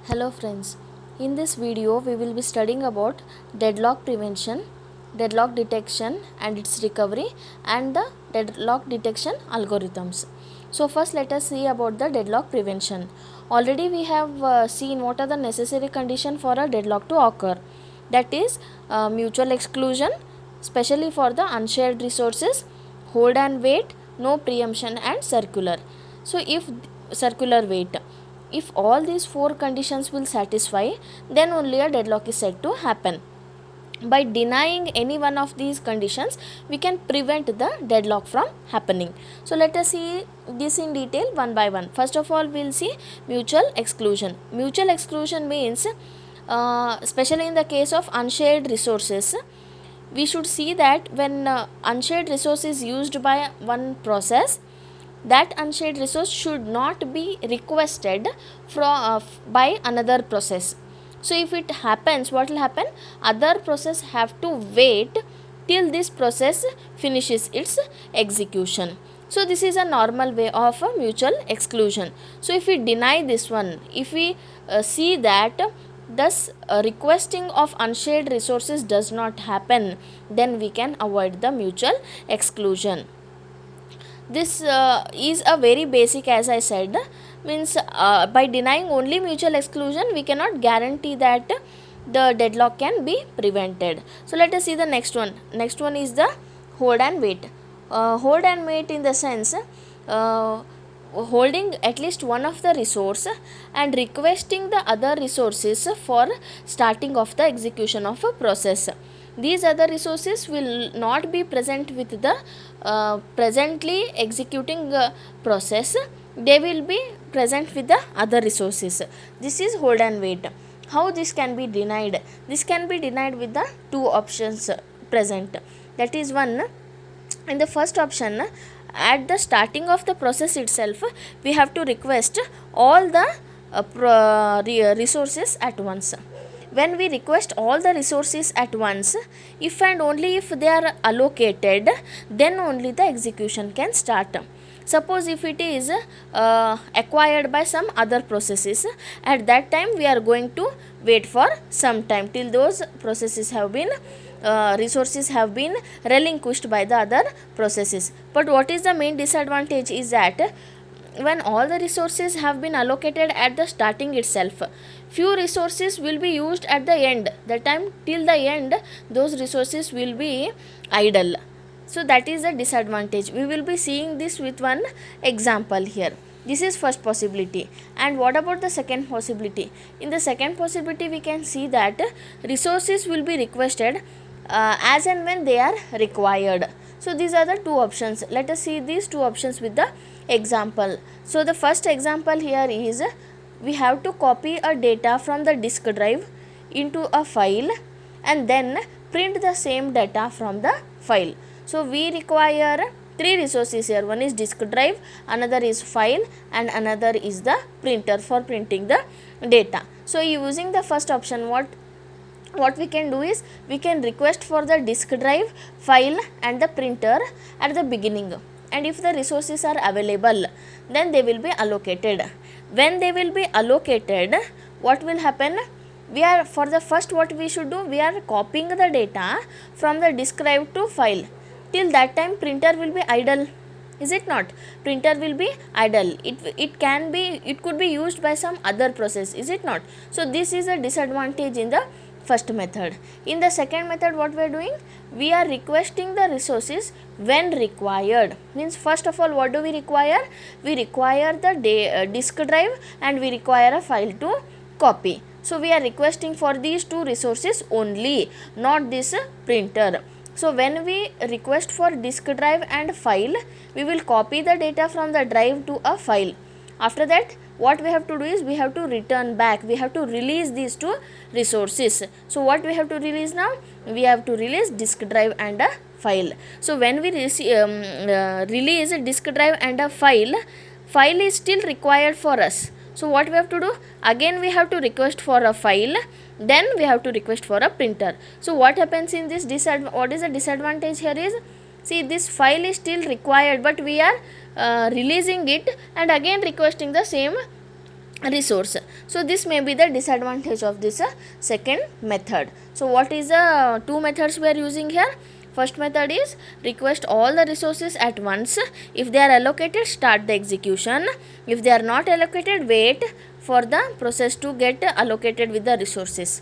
Hello friends, in this video we will be studying about deadlock prevention, deadlock detection and its recovery and the deadlock detection algorithms. So first let us see about the deadlock prevention. Already we have seen what are the necessary conditions for a deadlock to occur. That is mutual exclusion, especially for the unshared resources, hold and wait, no preemption and circular. So if circular wait, if all these four conditions will satisfy, then only a deadlock is said to happen. By denying any one of these conditions, we can prevent the deadlock from happening. So let us see this in detail one by one. First of all, we will see mutual exclusion. Mutual exclusion means, especially in the case of unshared resources, we should see that when unshared resource is used by one process, that unshared resource should not be requested by another process. So if it happens, what will happen? Other process have to wait till this process finishes its execution. So this is a normal way of a mutual exclusion. So if we deny this one, if we see that thus requesting of unshared resources does not happen, then we can avoid the mutual exclusion. This is a very basic, as I said, means by denying only mutual exclusion, we cannot guarantee that the deadlock can be prevented. So let us see the next one. Next one is the hold and wait. Hold and wait in the sense, holding at least one of the resource and requesting the other resources for starting of the execution of a process. These other resources will not be present with the presently executing process. They will be present with the other resources. This is hold and wait. How this can be denied? This can be denied with the two options present. That is, one, in the first option, at the starting of the process itself, we have to request all the resources at once. When we request all the resources at once, if and only if they are allocated, then only the execution can start. Suppose if it is acquired by some other processes, at that time we are going to wait for some time till those processes have been resources have been relinquished by the other processes. But what is the main disadvantage is that when all the resources have been allocated at the starting itself, few resources will be used at the end. That time till the end, those resources will be idle. So that is the disadvantage. We will be seeing this with one example here. This is first possibility. And what about the second possibility? In the second possibility, we can see that resources will be requested as and when they are required. So these are the two options. Let us see these two options with the example. So the first example here is, we have to copy a data from the disk drive into a file and then print the same data from the file. So we require three resources here. One is disk drive, another is file and another is the printer for printing the data. So using the first option, what we can do is, we can request for the disk drive, file and the printer at the beginning, and if the resources are available, then they will be allocated. When they will be allocated, what will happen? We are, for the first, what we should do, we are copying the data from the disk drive to file. Till that time printer will be idle, is it not? Printer will be idle. It could be used by some other process, is it not? So this is a disadvantage in the first method. In the second method, what we are doing, we are requesting the resources when required. Means, first of all, what do we require? We require the disk drive and we require a file to copy. So we are requesting for these two resources only, not this printer. So when we request for disk drive and file, we will copy the data from the drive to a file. After that, what we have to do is, we have to return back, we have to release these two resources. So what we have to release now? We have to release disk drive and a file. So when we release disk drive and a file is still required for us. So what we have to do? Again we have to request for a file, then we have to request for a printer. So what happens in this what is the disadvantage here is, see, this file is still required, but we are releasing it and again requesting the same resource. So this may be the disadvantage of this second method. So what is the two methods we are using here? First method is request all the resources at once. If they are allocated, start the execution. If they are not allocated, wait for the process to get allocated with the resources.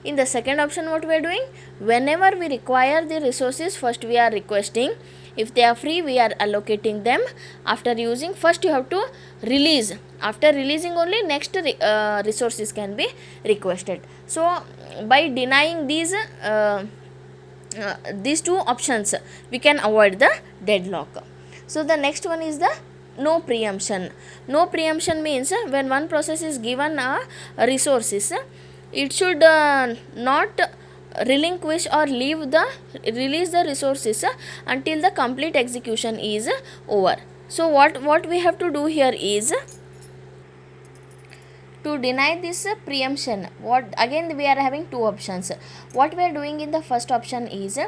In the second option, what we are doing, whenever we require the resources, first we are requesting. If they are free, we are allocating them. After using, first you have to release. After releasing only, next resources can be requested. So by denying these two options, we can avoid the deadlock. So the next one is the no preemption. No preemption means when one process is given resources, it should not relinquish or release the resources until the complete execution is over. So what we have to do here is to deny this preemption. What again, we are having two options. What we are doing in the first option is,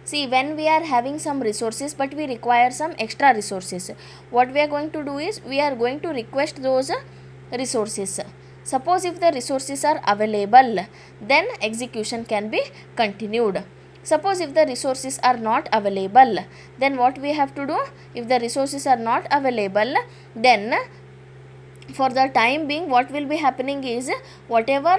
see, when we are having some resources but we require some extra resources, what we are going to do is we are going to request those resources. Suppose if the resources are available, then execution can be continued. Suppose if the resources are not available, then what we have to do? If the resources are not available, then for the time being, what will be happening is, whatever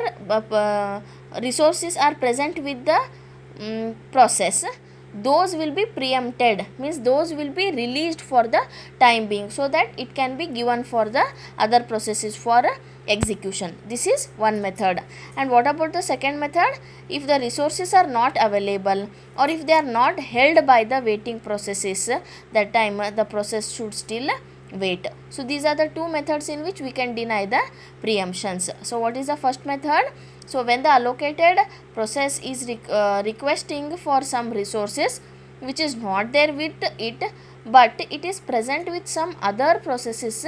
resources are present with the process, those will be preempted, means those will be released for the time being, so that it can be given for the other processes for execution. This is one method. And what about the second method? If the resources are not available, or if they are not held by the waiting processes, that time the process should still wait. So these are the two methods in which we can deny the preemptions. So what is the first method? So when the allocated process is requesting for some resources which is not there with it, but it is present with some other processes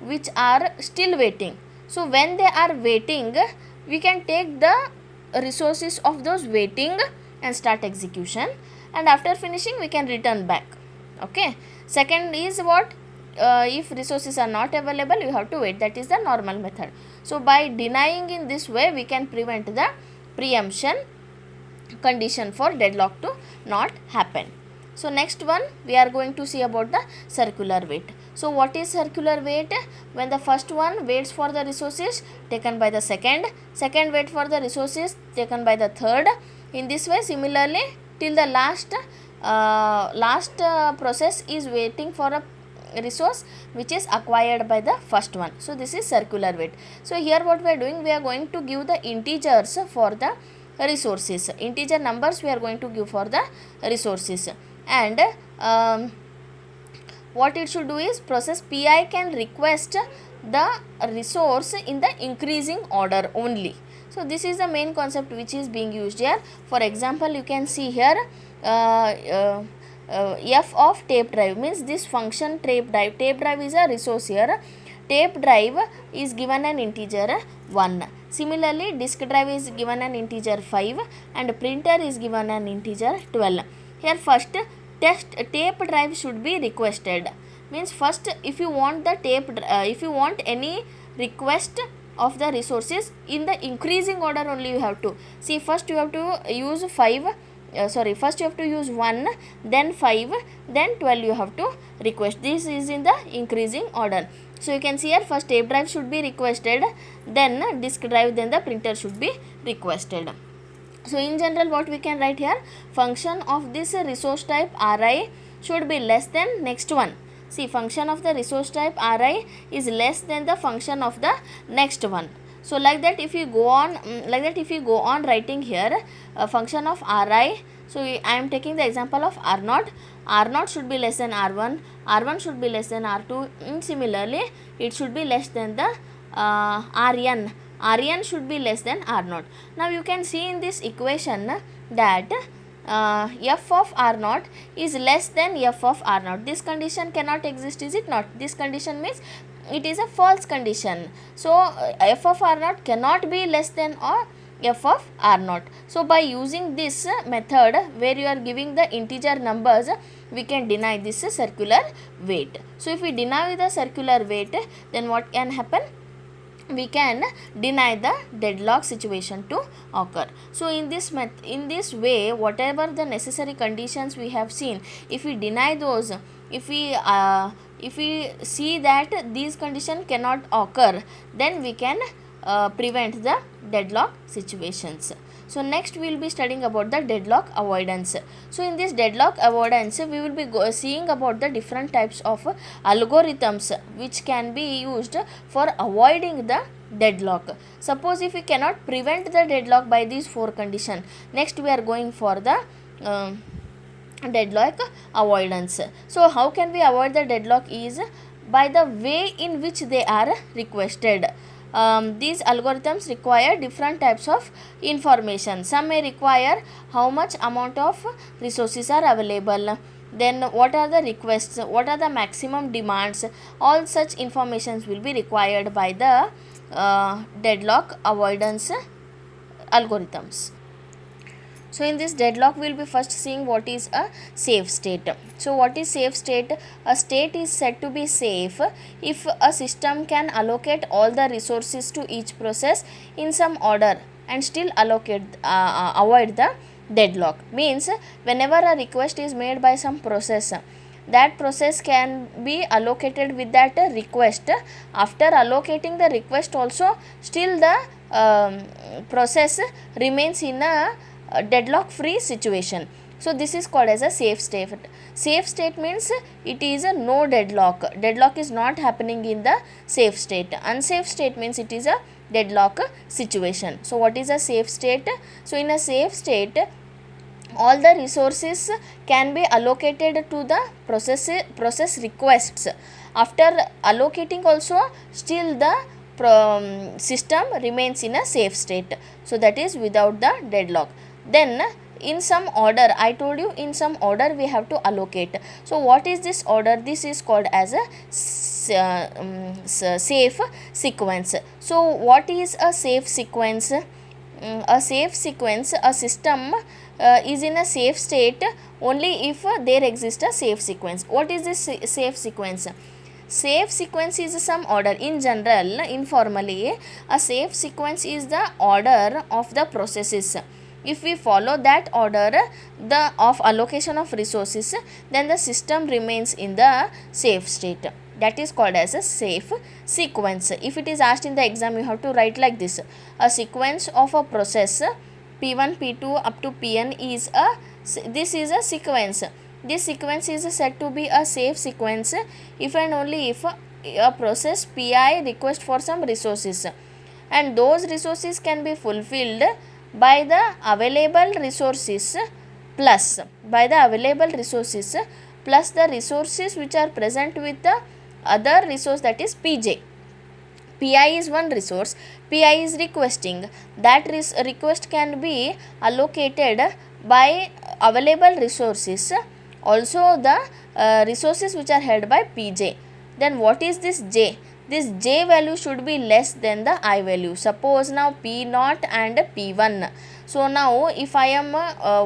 which are still waiting. So when they are waiting, we can take the resources of those waiting and start execution, and after finishing we can return back. Okay. Second is what? If resources are not available, you have to wait. That is the normal method. So by denying in this way, we can prevent the preemption condition for deadlock to not happen. So next one, we are going to see about the circular wait. So what is circular wait? When the first one waits for the resources taken by the second wait for the resources taken by the third. In this way, similarly, till the last process is waiting for a resource which is acquired by the first one. So this is circular wait. So here what we are doing, we are going to give the integers for the resources. Integer numbers we are going to give for the resources, and what it should do is, process Pi can request the resource in the increasing order only. So this is the main concept which is being used here. For example, you can see here f of tape drive, means this function tape drive is a resource here. Tape drive is given an integer 1. Similarly, disk drive is given an integer 5 and printer is given an integer 12. Here first tape drive should be requested, means first if you want the if you want any request of the resources in the increasing order only, you have to see, first you have to use 5 first you have to use 1, then 5, then 12 you have to request. This is in the increasing order. So you can see here, first tape drive should be requested, then disk drive, then the printer should be requested. So in general, what we can write here, function of this resource type Ri should be less than next one. See, function of the resource type Ri is less than the function of the next one. So like that, if you go on writing here a function of Ri, so I am taking the example of R0. R0 should be less than R1, R1 should be less than R2, and similarly it should be less than the Rn. Rn should be less than R0. Now you can see in this equation that f of R0 is less than f of R0. This condition cannot exist, is it not? This condition means it is a false condition. So f of R0 cannot be less than or f of R0. So by using this method where you are giving the integer numbers, we can deny this circular wait. So if we deny the circular wait, then what can happen? we can deny the deadlock situation to occur. So in this way, whatever the necessary conditions we have seen, if we deny those, if we see that these conditions cannot occur, then we can prevent the deadlock situations. So next we will be studying about the deadlock avoidance. So in this deadlock avoidance, we will be seeing about the different types of algorithms which can be used for avoiding the deadlock. Suppose if we cannot prevent the deadlock by these four conditions, next we are going for the deadlock avoidance. So how can we avoid the deadlock is by the way in which they are requested. These algorithms require different types of information. Some may require how much amount of resources are available, then what are the requests, what are the maximum demands. All such informations will be required by the deadlock avoidance algorithms. So in this deadlock we will be first seeing what is a safe state. So what is safe state? A state is said to be safe if a system can allocate all the resources to each process in some order and still avoid the deadlock. Means whenever a request is made by some process, that process can be allocated with that request. After allocating the request also, still the process remains in a deadlock free situation. So this is called as a safe state. Safe state means it is a no deadlock. Deadlock is not happening in the safe state. Unsafe state means it is a deadlock situation. So what is a safe state? So in a safe state, all the resources can be allocated to the process requests. After allocating also, still the system remains in a safe state. So that is without the deadlock. Then in some order, I told you in some order we have to allocate. So what is this order? This is called as a safe sequence. So what is a safe sequence? A safe sequence, a system is in a safe state only if there exists a safe sequence. What is this safe sequence? Safe sequence is some order. In general, informally, a safe sequence is the order of the processes. If we follow that order of allocation of resources, then the system remains in the safe state. That is called as a safe sequence. If it is asked in the exam, you have to write like this: a sequence of a process P1, P2 up to Pn is this is a sequence. This sequence is said to be a safe sequence if and only if a process Pi requests for some resources, and those resources can be fulfilled by the available resources plus the resources which are present with the other resource, that is Pj. Pi is one resource, Pi is requesting. That request can be allocated by available resources, also the resources which are held by Pj. Then what is this j? This j value should be less than the I value. Suppose now P0 and P1. So now if I am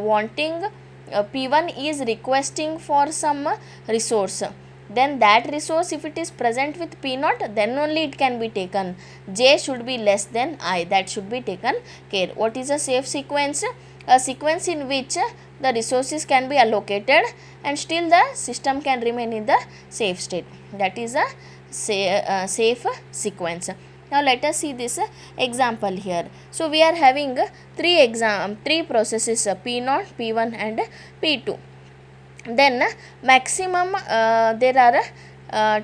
wanting P1 is requesting for some resource, then that resource, if it is present with P0, then only it can be taken. J should be less than I. That should be taken care. What is a safe sequence? A sequence in which the resources can be allocated and still the system can remain in the safe state. That is a safe sequence. Now let us see this example here. So we are having three processes, P0, P1 and P2. Then maximum there are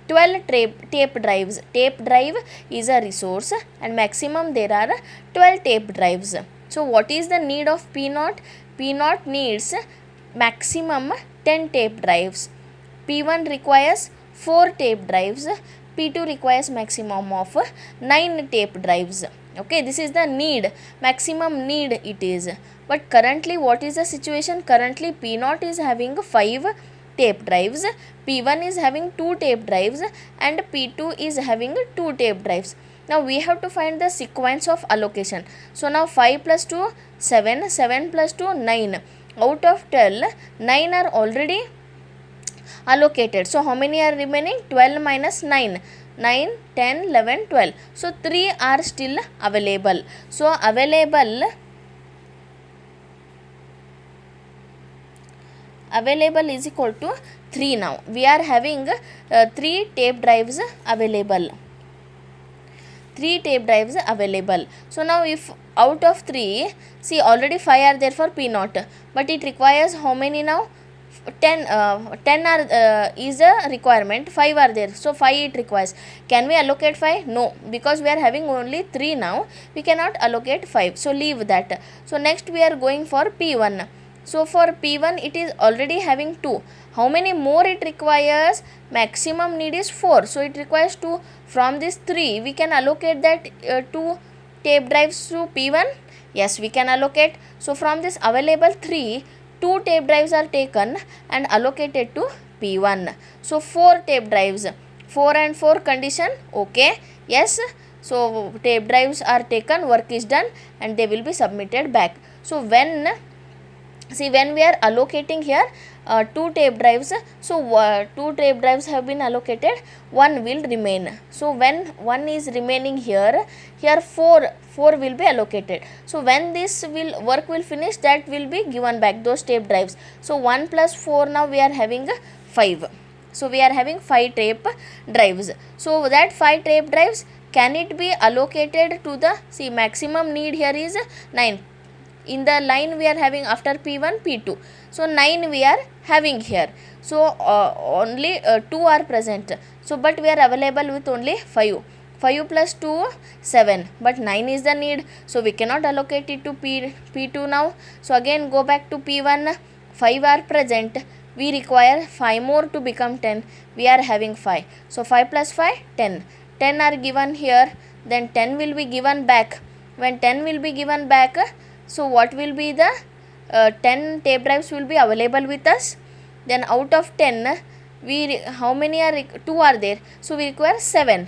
12 tape drives. Tape drive is a resource and maximum there are 12 tape drives. So what is the need of P0? P0 needs maximum 10 tape drives. P1 requires 4 tape drives. P2 requires maximum of 9 tape drives. Okay, this is the need, maximum need it is. But currently what is the situation? Currently P0 is having 5 tape drives, P1 is having 2 tape drives and P2 is having 2 tape drives. Now we have to find the sequence of allocation. So now 5 plus 2, 7, 7 plus 2, 9. Out of 12, 9 are already allocated. So how many are remaining? 12 minus 9. 9, 10, 11, 12. So 3 are still available. So available is equal to 3 now. We are having 3 tape drives available. 3 tape drives available. So now if out of 3, see already 5 are there for P naught, but it requires how many now? 10 are is a requirement, 5 are there, so 5 it requires. Can we allocate 5? No, because we are having only 3 now, we cannot allocate 5, so leave that. So next we are going for P1. So for P1 it is already having 2. How many more it requires? Maximum need is 4, so it requires 2. From this 3 we can allocate that 2 tape drives to P1. Yes, we can allocate. So from this available 3, 2 tape drives are taken and allocated to P1. So 4 tape drives, 4 and 4 condition, okay, yes. So tape drives are taken, work is done, and they will be submitted back. So when we are allocating here 2 tape drives, so 2 tape drives have been allocated, 1 will remain. So when 1 is remaining here 4 will be allocated. So when this work will finish, that will be given back, those tape drives. So 1 plus 4, now we are having 5. So we are having 5 tape drives. So that 5 tape drives, can it be allocated to the, see maximum need here is 9. In the line we are having after P1, P2. So 9 we are having here. So only 2 are present. So but we are available with only 5. 5 plus 2, 7. But 9 is the need. So we cannot allocate it to P2 now. So again go back to P1. 5 are present. We require 5 more to become 10. We are having 5. So 5 plus 5, 10. 10 are given here. Then 10 will be given back. When 10 will be given back, so what will be the 10 tape drives will be available with us. Then out of 10, how many are 2 are there, so we require 7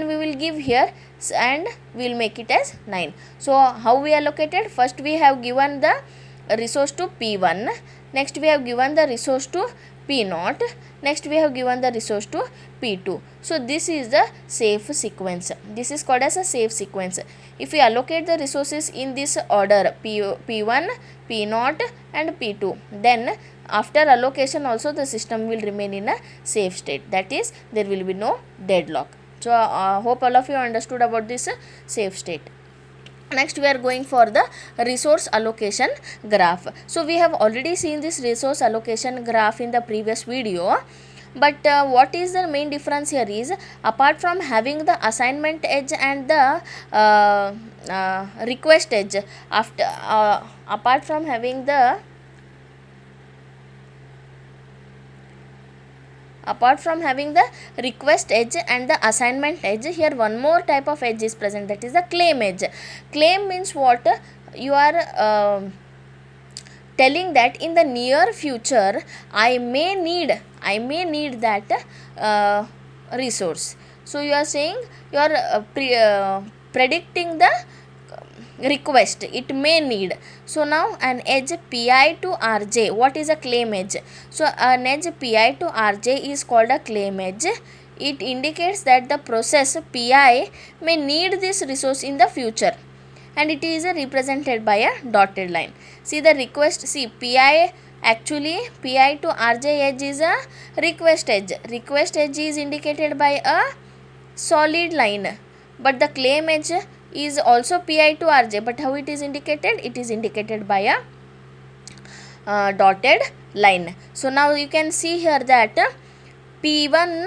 we will give here, and we will make it as 9. So how we allocated? First we have given the resource to P1, next we have given the resource to P0, next we have given the resource to P2. So this is the safe sequence. This is called as a safe sequence. If we allocate the resources in this order, P1, P0 and P2, then after allocation also the system will remain in a safe state. That is, there will be no deadlock. So hope all of you understood about this safe state. Next we are going for the resource allocation graph. So we have already seen this resource allocation graph in the previous video. But what is the main difference here is, apart from having the assignment edge and the request edge, after apart from having the request edge and the assignment edge, here one more type of edge is present, that is the claim edge. Claim means what? You are telling that in the near future I may need that resource. So you are saying, you are predicting the request, it may need. So now an edge Pi to Rj, what is a claim edge? So an edge Pi to Rj is called a claim edge. It indicates that the process Pi may need this resource in the future, and it is represented by a dotted line. See the request, see Pi, actually Pi to Rj edge is a request edge. Request edge is indicated by a solid line, but the claim edge is also Pi to Rj, but how it is indicated? It is indicated by a dotted line. So now you can see here that P1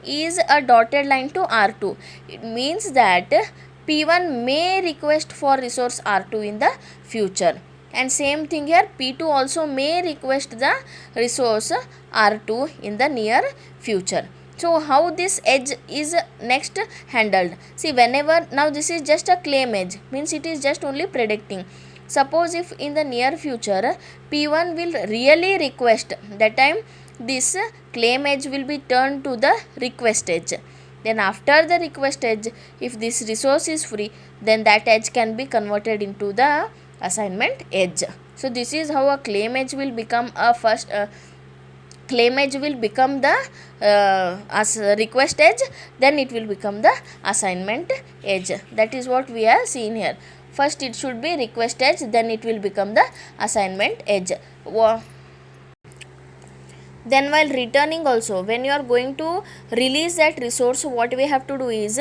is a dotted line to R2. It means that P1 may request for resource R2 in the future, and same thing here, P2 also may request the resource R2 in the near future. So how this edge is next handled? See, whenever, now this is just a claim edge, means it is just only predicting. Suppose if in the near future P1 will really request, that time this claim edge will be turned to the request edge. Then after the request edge, if this resource is free, then that edge can be converted into the assignment edge. So this is how a claim edge will become a first claim edge will become the as request edge, then it will become the assignment edge. That is what we are seeing here. First it should be request edge, then it will become the assignment edge. Then while returning also, when you are going to release that resource, what we have to do is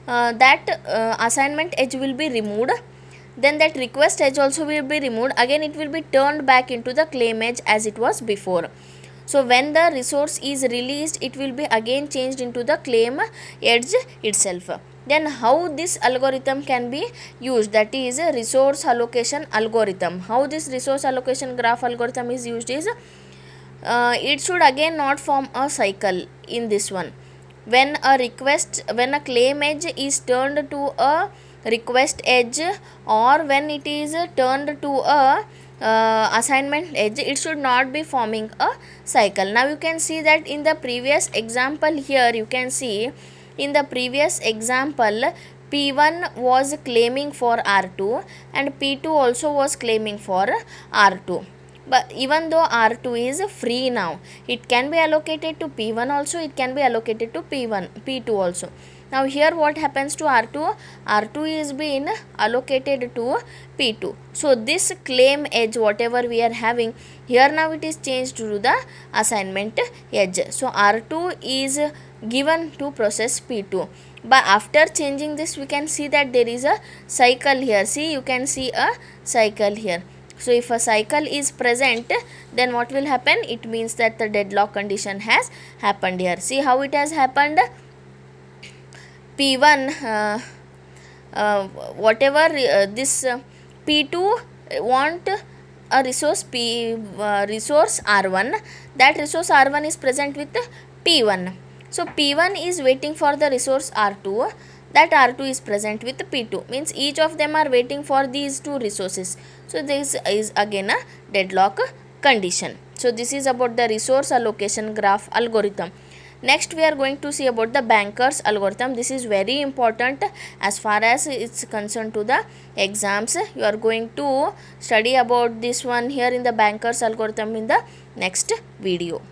that assignment edge will be removed, then that request edge also will be removed. Again it will be turned back into the claim edge as it was before. So when the resource is released, it will be again changed into the claim edge itself. Then how this algorithm can be used, that is a resource allocation algorithm. How this resource allocation graph algorithm is used is, it should again not form a cycle in this one. When a claim edge is turned to a request edge, or when it is turned to a assignment edge, it should not be forming a cycle. Now you can see that in the previous example here, you can see in the previous example P1 was claiming for R2 and P2 also was claiming for R2. But even though R2 is free now, it can be allocated to P1 also, it can be allocated to P2 also. Now here what happens to R2? R2 is being allocated to P2. So this claim edge, whatever we are having here, now it is changed to the assignment edge. So R2 is given to process P2. But after changing this, we can see that there is a cycle here. See, you can see a cycle here. So if a cycle is present, then what will happen? It means that the deadlock condition has happened here. See how it has happened. P1 whatever this P2 want a resource resource R1, that resource R1 is present with P1. So P1 is waiting for the resource R2, that R2 is present with P2, means each of them are waiting for these two resources. So this is again a deadlock condition. So this is about the resource allocation graph algorithm. Next we are going to see about the bankers algorithm. This is very important as far as it's concerned to the exams. You are going to study about this one here in the bankers algorithm in the next video.